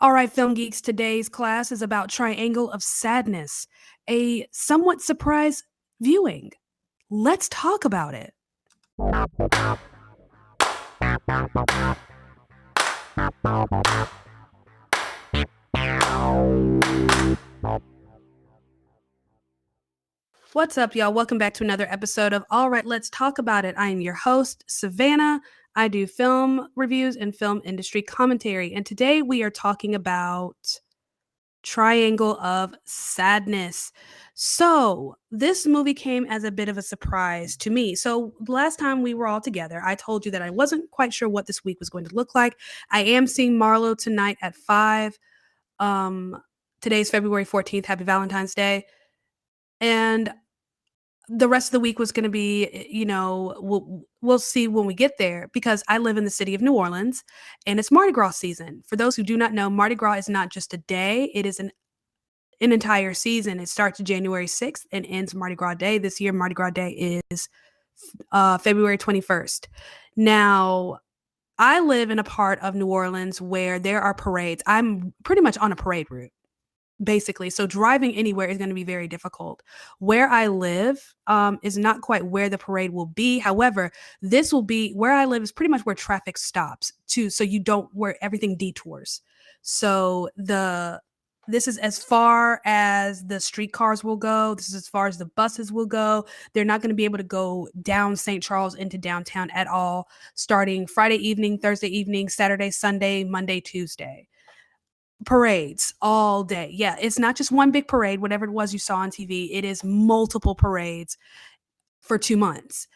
All right, film geeks, today's class is about Triangle of Sadness, a somewhat surprise viewing. Let's talk about it. What's up, y'all? Welcome back to another episode of All Right, Let's Talk About It. I am your host, Savannah. I do film reviews and film industry commentary, and today we are talking about Triangle of Sadness. So, this movie came as a bit of a surprise to me. So, last time we were all together, I told you that I wasn't quite sure what this week was going to look like. I am seeing Marlowe tonight at 5. Um, Today's February 14th. Happy Valentine's Day. And the rest of the week was going to be, we'll see when we get there because I live in the city of New Orleans and it's Mardi Gras season. For those who do not know, Mardi Gras is not just a day, it is an entire season. It starts January 6th and ends Mardi Gras Day. This year, Mardi Gras Day is February 21st. Now, I live in a part of New Orleans where there are parades. I'm pretty much on a parade route, basically. So driving anywhere is going to be very difficult. Where I live is not quite where the parade will be. However, this will be where I live is pretty much where traffic stops too. So you don't where everything detours. So this is as far as the streetcars will go. This is as far as the buses will go. They're not going to be able to go down St. Charles into downtown at all, starting Friday evening, Thursday evening, Saturday, Sunday, Monday, Tuesday. Parades all day. Yeah, it's not just one big parade, whatever it was you saw on TV. It is multiple parades for 2 months.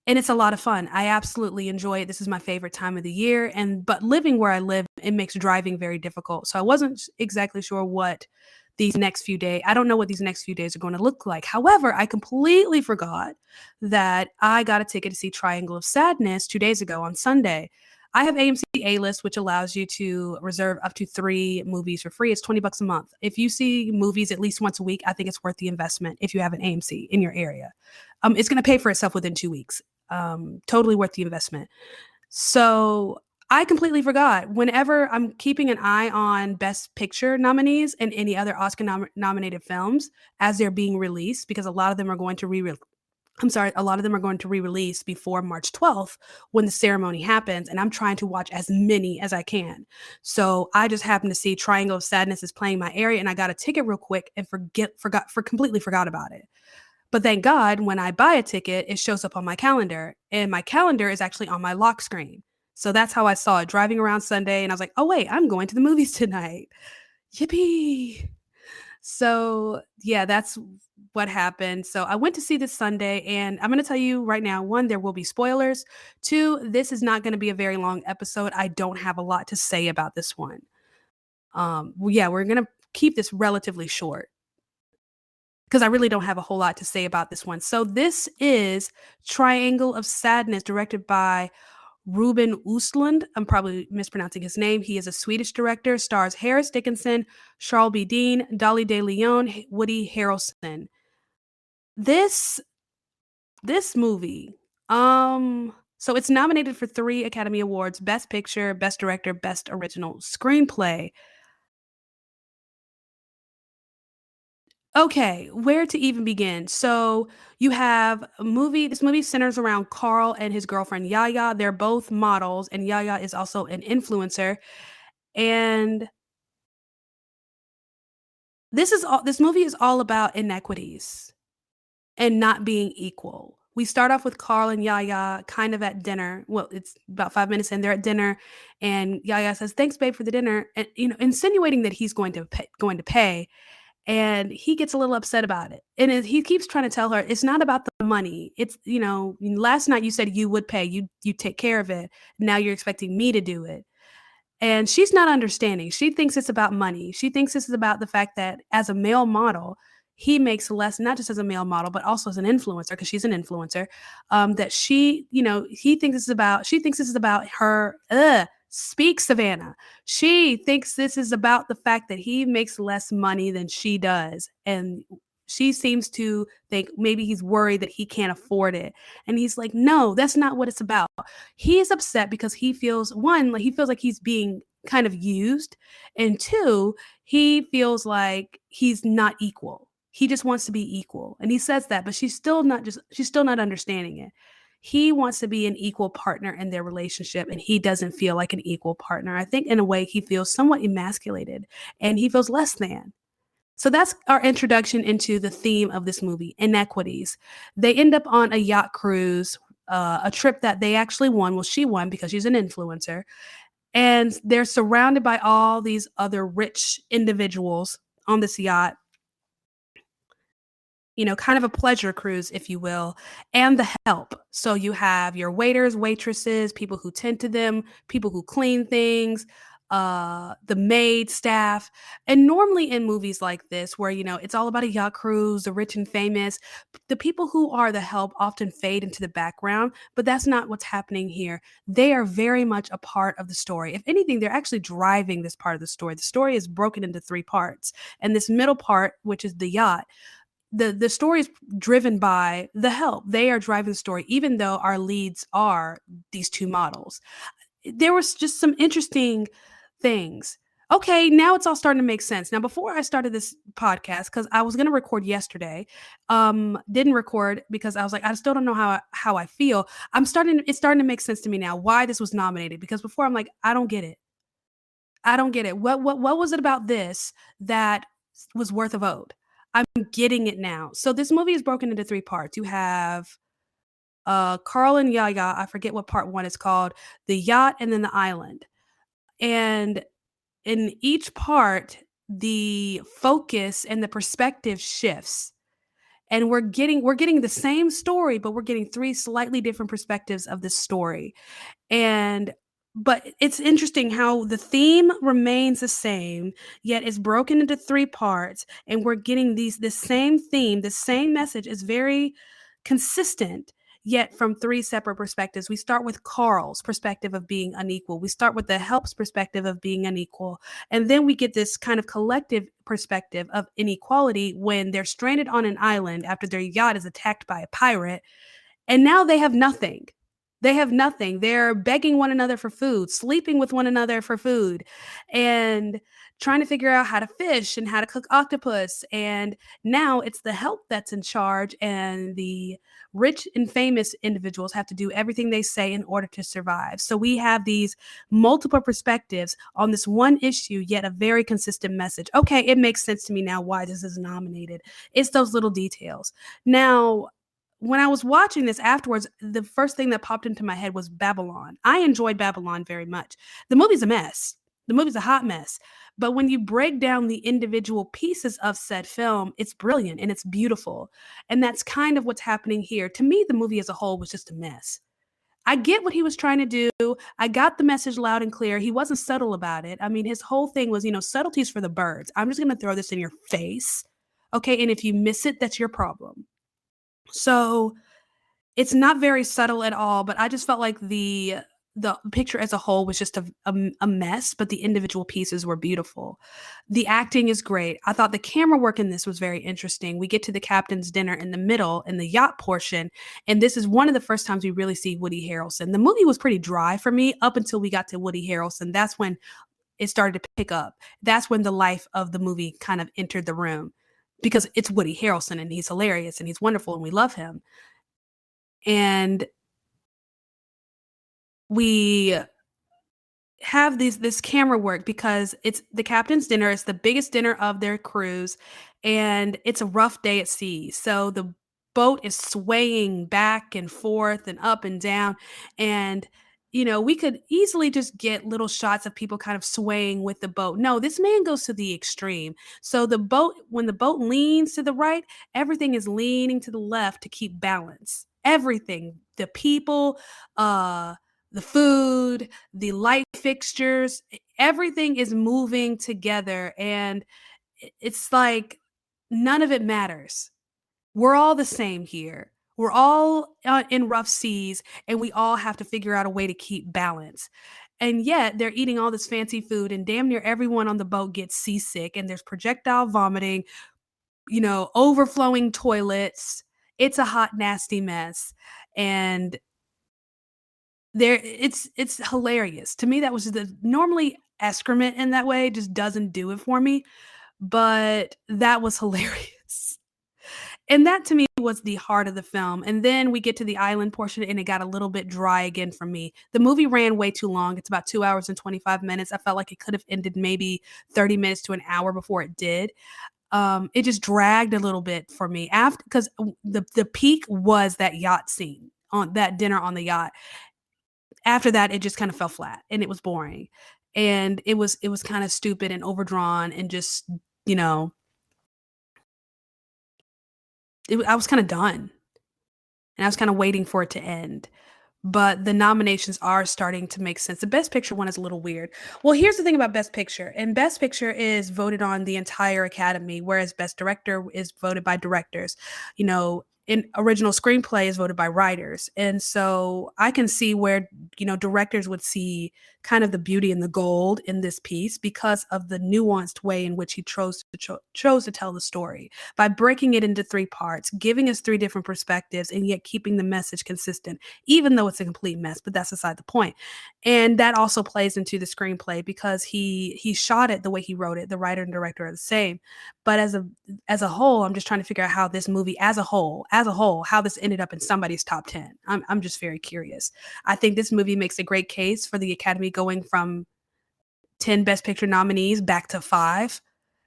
And it's a lot of fun. I absolutely enjoy it. This is my favorite time of the year. But living where I live, it makes driving very difficult. So I wasn't exactly sure what these next few days, I don't know what these next few days are going to look like. However, I completely forgot that I got a ticket to see Triangle of Sadness 2 days ago on Sunday. I have AMC A-List, which allows you to reserve up to 3 movies for free. It's $20 a month. If you see movies at least once a week, I think it's worth the investment if you have an AMC in your area. It's going to pay for itself within 2 weeks. Totally worth the investment. So I completely forgot. Whenever I'm keeping an eye on Best Picture nominees and any other Oscar nominated films as they're being released, because a lot of them are going to a lot of them are going to re-release before March 12th when the ceremony happens, and I'm trying to watch as many as I can. So I just happened to see Triangle of Sadness is playing my area, and I got a ticket real quick and completely forgot about it. But thank God, when I buy a ticket, it shows up on my calendar, and my calendar is actually on my lock screen. So that's how I saw it driving around Sunday, and I was like, oh wait, I'm going to the movies tonight. Yippee! So yeah, that's what happened. So I went to see this Sunday, and I'm going to tell you right now, 1, there will be spoilers. 2, this is not going to be a very long episode. I don't have a lot to say about this one. Yeah, we're going to keep this relatively short because I really don't have a whole lot to say about this one. So this is Triangle of Sadness, directed by Ruben Östlund. I'm probably mispronouncing his name. He is a Swedish director, stars Harris Dickinson, Charles B. Dean, Dolly De Leon, Woody Harrelson. This movie, so it's nominated for 3 Academy Awards: Best Picture, Best Director, Best Original Screenplay. Okay, where to even begin? So you have a movie. This movie centers around Carl and his girlfriend Yaya. They're both models, and Yaya is also an influencer. And this movie is all about inequities and not being equal. We start off with Carl and Yaya kind of at dinner. Well, it's about 5 minutes in. They're at dinner, and Yaya says, "Thanks, babe, for the dinner," and insinuating that he's going to pay. And he gets a little upset about it. And he keeps trying to tell her, it's not about the money. It's, last night you said you would pay, you take care of it. Now you're expecting me to do it. And she's not understanding. She thinks it's about money. She thinks this is about the fact that as a male model, he makes less, not just as a male model, but also as an influencer, because she's an influencer. That she thinks this is about her. Speak, Savannah. She thinks this is about the fact that he makes less money than she does. And she seems to think maybe he's worried that he can't afford it. And he's like, no, that's not what it's about. He is upset because he feels like he's being kind of used. And two, he feels like he's not equal. He just wants to be equal. And he says that, but she's still not understanding it. He wants to be an equal partner in their relationship, and he doesn't feel like an equal partner. I think in a way he feels somewhat emasculated and he feels less than. So that's our introduction into the theme of this movie, inequities. They end up on a yacht cruise, a trip that they actually won. Well, she won because she's an influencer. And they're surrounded by all these other rich individuals on this yacht, kind of a pleasure cruise, if you will, and the help. So you have your waiters, waitresses, people who tend to them, people who clean things, the maid staff. And normally in movies like this, where, it's all about a yacht cruise, the rich and famous, the people who are the help often fade into the background, but that's not what's happening here. They are very much a part of the story. If anything, they're actually driving this part of the story. The story is broken into three parts. And this middle part, which is the yacht, the story is driven by the help. They are driving the story, even though our leads are these two models. There was just some interesting things. Okay, now it's all starting to make sense. Now, before I started this podcast, because I was going to record yesterday, didn't record because I was like, I still don't know how I feel. It's starting to make sense to me now why this was nominated. Because before I'm like, I don't get it. I don't get it. What was it about this that was worth a vote? I'm getting it now. So this movie is broken into three parts. You have Carl and Yaya. I forget what part one is called. The yacht and then the island. And in each part, the focus and the perspective shifts. And we're getting the same story, but we're getting three slightly different perspectives of this story. And but it's interesting how the theme remains the same, yet it's broken into three parts, and we're getting this same theme, the same message is very consistent, yet from three separate perspectives. We start with Carl's perspective of being unequal. We start with the help's perspective of being unequal. And then we get this kind of collective perspective of inequality when they're stranded on an island after their yacht is attacked by a pirate, and now they have nothing. They have nothing. They're begging one another for food, sleeping with one another for food, and trying to figure out how to fish and how to cook octopus. And now it's the help that's in charge, and the rich and famous individuals have to do everything they say in order to survive. So we have these multiple perspectives on this one issue, yet a very consistent message. Okay, it makes sense to me now why this is nominated. It's those little details. Now, when I was watching this afterwards, the first thing that popped into my head was Babylon. I enjoyed Babylon very much. The movie's a mess. The movie's a hot mess. But when you break down the individual pieces of said film, it's brilliant and it's beautiful. And that's kind of what's happening here. To me, the movie as a whole was just a mess. I get what he was trying to do. I got the message loud and clear. He wasn't subtle about it. I mean, his whole thing was, subtleties for the birds. I'm just going to throw this in your face. Okay. And if you miss it, that's your problem. So it's not very subtle at all, but I just felt like the picture as a whole was just a mess, but the individual pieces were beautiful. The acting is great. I thought the camera work in this was very interesting. We get to the captain's dinner in the middle, in the yacht portion, and this is one of the first times we really see Woody Harrelson. The movie was pretty dry for me up until we got to Woody Harrelson. That's when it started to pick up. That's when the life of the movie kind of entered the room, because it's Woody Harrelson and he's hilarious and he's wonderful and we love him. And we have this camera work because it's the captain's dinner. It's the biggest dinner of their cruise, and it's a rough day at sea. So the boat is swaying back and forth and up and down. And, we could easily just get little shots of people kind of swaying with the boat. No, this man goes to the extreme. So when the boat leans to the right, everything is leaning to the left to keep balance. Everything, the people, the food, the light fixtures, everything is moving together, and it's like none of it matters. We're all the same here. We're all in rough seas, and we all have to figure out a way to keep balance. And yet they're eating all this fancy food, and damn near everyone on the boat gets seasick, and there's projectile vomiting, overflowing toilets. It's a hot, nasty mess. And it's hilarious. To me, that was normally excrement in that way just doesn't do it for me, but that was hilarious. And that to me was the heart of the film. And then we get to the island portion and it got a little bit dry again for me. The movie ran way too long. It's about 2 hours and 25 minutes. I felt like it could have ended maybe 30 minutes to an hour before it did. It just dragged a little bit for me after because the peak was that yacht scene on that dinner on the yacht. After that, it just kind of fell flat and it was boring. And it was kind of stupid and overdrawn and just, you know, I was kind of done and I was kind of waiting for it to end. But the nominations are starting to make sense. The Best Picture one is a little weird. Well, here's the thing about Best Picture, and Best Picture is voted on the entire Academy, whereas Best Director is voted by directors. You know, in original screenplay is voted by writers. And so I can see where, directors would see kind of the beauty and the gold in this piece because of the nuanced way in which he chose to tell the story by breaking it into three parts, giving us three different perspectives, and yet keeping the message consistent even though it's a complete mess, but that's aside the point. And that also plays into the screenplay because he shot it the way he wrote it. The writer and director are the same. But as a whole, I'm just trying to figure out how this movie as a whole, how this ended up in somebody's top 10. I'm just very curious. I think this movie makes a great case for the Academy going from 10 Best Picture nominees back to 5,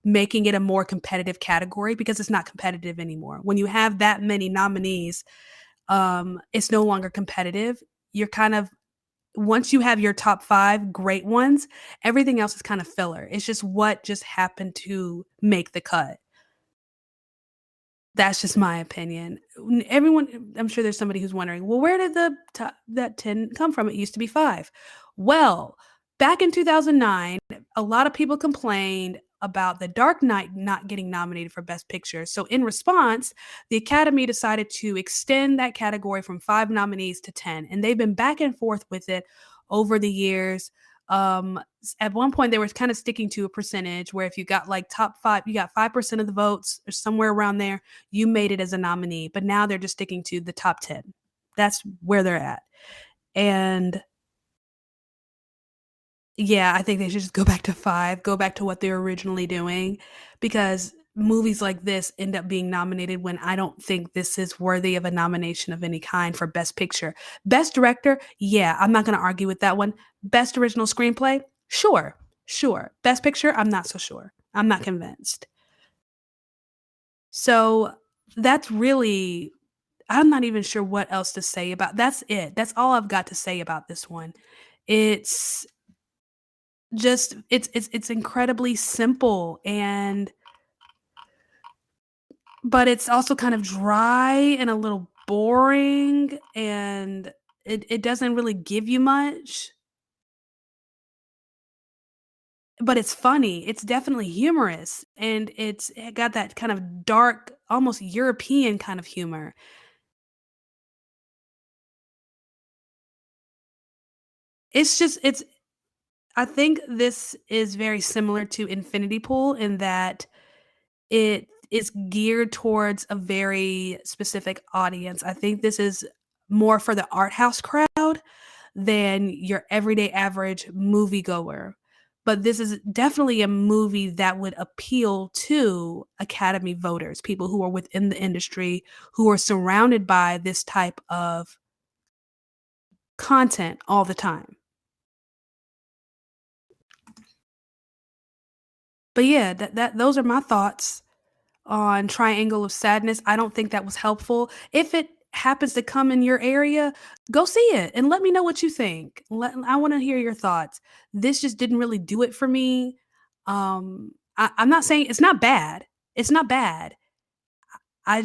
making it a more competitive category because it's not competitive anymore. When you have that many nominees, it's no longer competitive. You're kind of once you have your top 5 great ones, everything else is kind of filler. It's just what just happened to make the cut. That's just my opinion. Everyone, I'm sure there's somebody who's wondering, well, where did that 10 come from? It used to be 5. Well, back in 2009, a lot of people complained about The Dark Knight not getting nominated for Best Picture. So in response, the Academy decided to extend that category from 5 nominees to 10, and they've been back and forth with it over the years. At one point, they were kind of sticking to a percentage where if you got like top 5, you got 5% of the votes or somewhere around there, you made it as a nominee. But now they're just sticking to the top 10. That's where they're at. And yeah, I think they should just go back to 5, go back to what they were originally doing, because movies like this end up being nominated when I don't think this is worthy of a nomination of any kind for Best Picture. Best Director, yeah, I'm not gonna argue with that one. Best Original Screenplay, sure, sure. Best Picture, I'm not so sure. I'm not convinced. So, that's really I'm not even sure what else to say about that's it. That's all I've got to say about this one. It's just it's incredibly simple and but it's also kind of dry and a little boring and it doesn't really give you much, but it's funny. It's definitely humorous and it got that kind of dark, almost European kind of humor. It's I think this is very similar to Infinity Pool in that it is geared towards a very specific audience. I think this is more for the art house crowd than your everyday average moviegoer. But this is definitely a movie that would appeal to Academy voters, people who are within the industry, who are surrounded by this type of content all the time. But yeah, that those are my thoughts on Triangle of Sadness. I don't think that was helpful. If it happens to come in your area, go see it and let me know what you think. I want to hear your thoughts. This just didn't really do it for me. I'm not saying it's not bad. It's not bad. I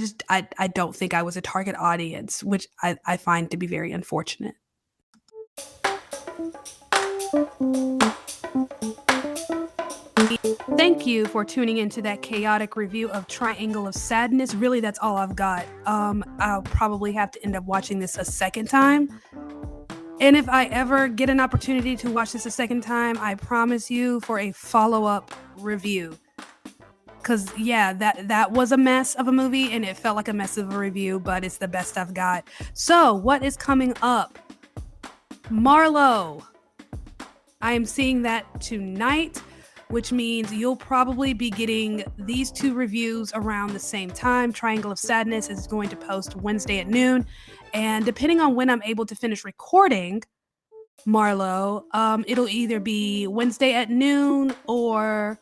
don't think I was a target audience, which I find to be very unfortunate. Thank you for tuning into that chaotic review of Triangle of Sadness. Really, that's all I've got. I'll probably have to end up watching this a second time. And if I ever get an opportunity to watch this a second time, I promise you for a follow-up review. Cause yeah, that was a mess of a movie and it felt like a mess of a review, but it's the best I've got. So what is coming up? Marlowe. I am seeing that tonight, which means you'll probably be getting these two reviews around the same time. Triangle of Sadness is going to post Wednesday at noon. And depending on when I'm able to finish recording, Marlo, it'll either be Wednesday at noon or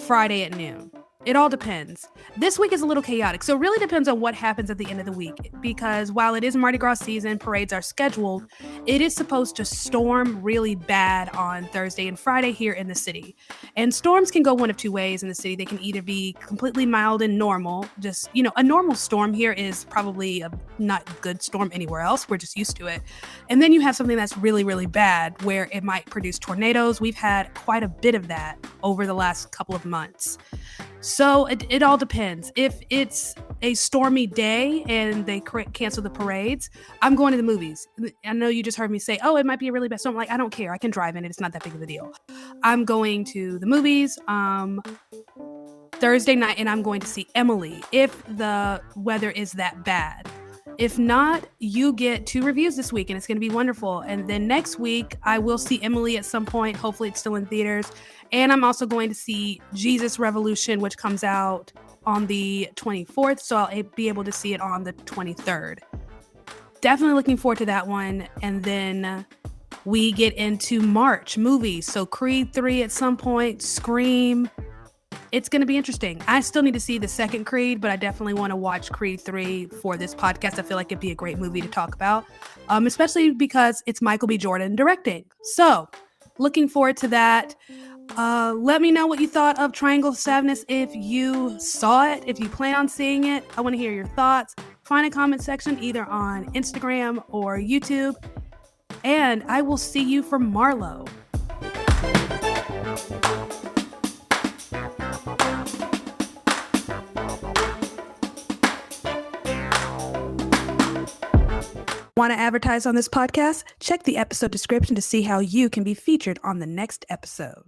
Friday at noon. It all depends. This week is a little chaotic, so it really depends on what happens at the end of the week, because while it is Mardi Gras season, parades are scheduled, it is supposed to storm really bad on Thursday and Friday here in the city. And storms can go one of two ways in the city. They can either be completely mild and normal, just, a normal storm here is probably a not good storm anywhere else. We're just used to it. And then you have something that's really, really bad where it might produce tornadoes. We've had quite a bit of that over the last couple of months. So it all depends. If it's a stormy day and they cancel the parades, I'm going to the movies. I know you just heard me say, oh, it might be a really bad storm. Like, I don't care. I can drive in it. It's not that big of a deal. I'm going to the movies Thursday night, and I'm going to see Emily if the weather is that bad. If not, you get 2 reviews this week, and it's going to be wonderful. And then next week, I will see Emily at some point. Hopefully, it's still in theaters. And I'm also going to see Jesus Revolution, which comes out on the 24th. So I'll be able to see it on the 23rd. Definitely looking forward to that one. And then we get into March movies. So Creed 3 at some point, Scream. It's going to be interesting. I still need to see the second Creed, but I definitely want to watch Creed 3 for this podcast. I feel like it'd be a great movie to talk about, especially because it's Michael B. Jordan directing. So looking forward to that. Let me know what you thought of Triangle of Sadness if you saw it, if you plan on seeing it. I want to hear your thoughts. Find a comment section either on Instagram or YouTube. And I will see you for Marlo. Want to advertise on this podcast? Check the episode description to see how you can be featured on the next episode.